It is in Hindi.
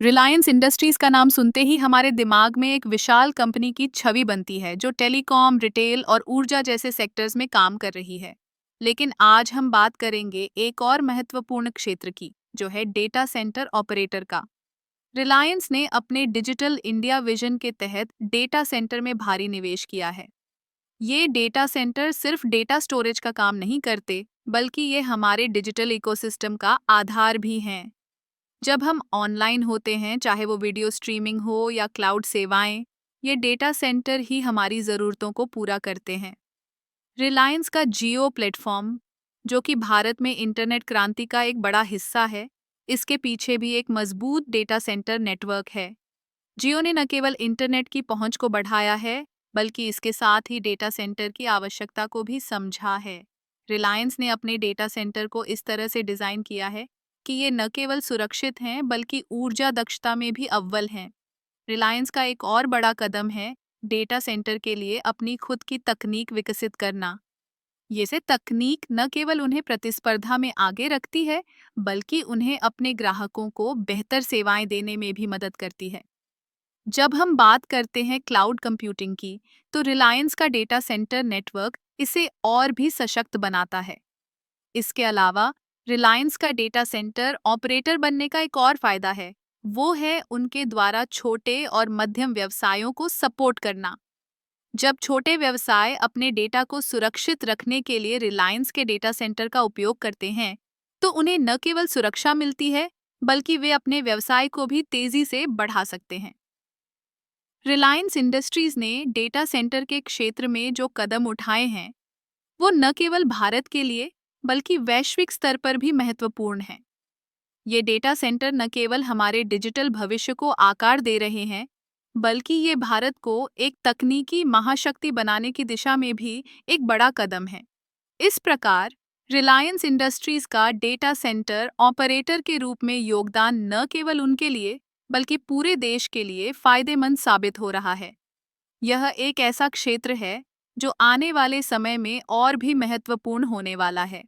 रिलायंस इंडस्ट्रीज का नाम सुनते ही हमारे दिमाग में एक विशाल कंपनी की छवि बनती है जो टेलीकॉम, रिटेल और ऊर्जा जैसे सेक्टर्स में काम कर रही है। लेकिन आज हम बात करेंगे एक और महत्वपूर्ण क्षेत्र की, जो है डेटा सेंटर ऑपरेटर का। रिलायंस ने अपने डिजिटल इंडिया विजन के तहत डेटा सेंटर में भारी निवेश किया है। ये डेटा सेंटर सिर्फ डेटा स्टोरेज का काम नहीं करते, बल्कि ये हमारे डिजिटल इकोसिस्टम का आधार भी हैं। जब हम ऑनलाइन होते हैं, चाहे वो वीडियो स्ट्रीमिंग हो या क्लाउड सेवाएं, ये डेटा सेंटर ही हमारी ज़रूरतों को पूरा करते हैं। रिलायंस का जियो प्लेटफॉर्म, जो कि भारत में इंटरनेट क्रांति का एक बड़ा हिस्सा है, इसके पीछे भी एक मजबूत डेटा सेंटर नेटवर्क है। जियो ने न केवल इंटरनेट की पहुंच को बढ़ाया है, बल्कि इसके साथ ही डेटा सेंटर की आवश्यकता को भी समझा है। रिलायंस ने अपने डेटा सेंटर को इस तरह से डिज़ाइन किया है कि ये न केवल सुरक्षित हैं, बल्कि ऊर्जा दक्षता में भी अव्वल हैं। रिलायंस का एक और बड़ा कदम है डेटा सेंटर के लिए अपनी खुद की तकनीक विकसित करना। ये से तकनीक न केवल उन्हें प्रतिस्पर्धा में आगे रखती है, बल्कि उन्हें अपने ग्राहकों को बेहतर सेवाएं देने में भी मदद करती है। जब हम बात करते हैं क्लाउड कंप्यूटिंग की, तो रिलायंस का डेटा सेंटर नेटवर्क इसे और भी सशक्त बनाता है। इसके अलावा रिलायंस का डेटा सेंटर ऑपरेटर बनने का एक और फायदा है, वो है उनके द्वारा छोटे और मध्यम व्यवसायों को सपोर्ट करना। जब छोटे व्यवसाय अपने डेटा को सुरक्षित रखने के लिए रिलायंस के डेटा सेंटर का उपयोग करते हैं, तो उन्हें न केवल सुरक्षा मिलती है, बल्कि वे अपने व्यवसाय को भी तेजी से बढ़ा सकते हैं। रिलायंस इंडस्ट्रीज ने डेटा सेंटर के क्षेत्र में जो कदम उठाए हैं, वो न केवल भारत के लिए, बल्कि वैश्विक स्तर पर भी महत्वपूर्ण हैं। ये डेटा सेंटर न केवल हमारे डिजिटल भविष्य को आकार दे रहे हैं, बल्कि ये भारत को एक तकनीकी महाशक्ति बनाने की दिशा में भी एक बड़ा कदम है। इस प्रकार रिलायंस इंडस्ट्रीज का डेटा सेंटर ऑपरेटर के रूप में योगदान न केवल उनके लिए, बल्कि पूरे देश के लिए फायदेमंद साबित हो रहा है। यह एक ऐसा क्षेत्र है जो आने वाले समय में और भी महत्वपूर्ण होने वाला है।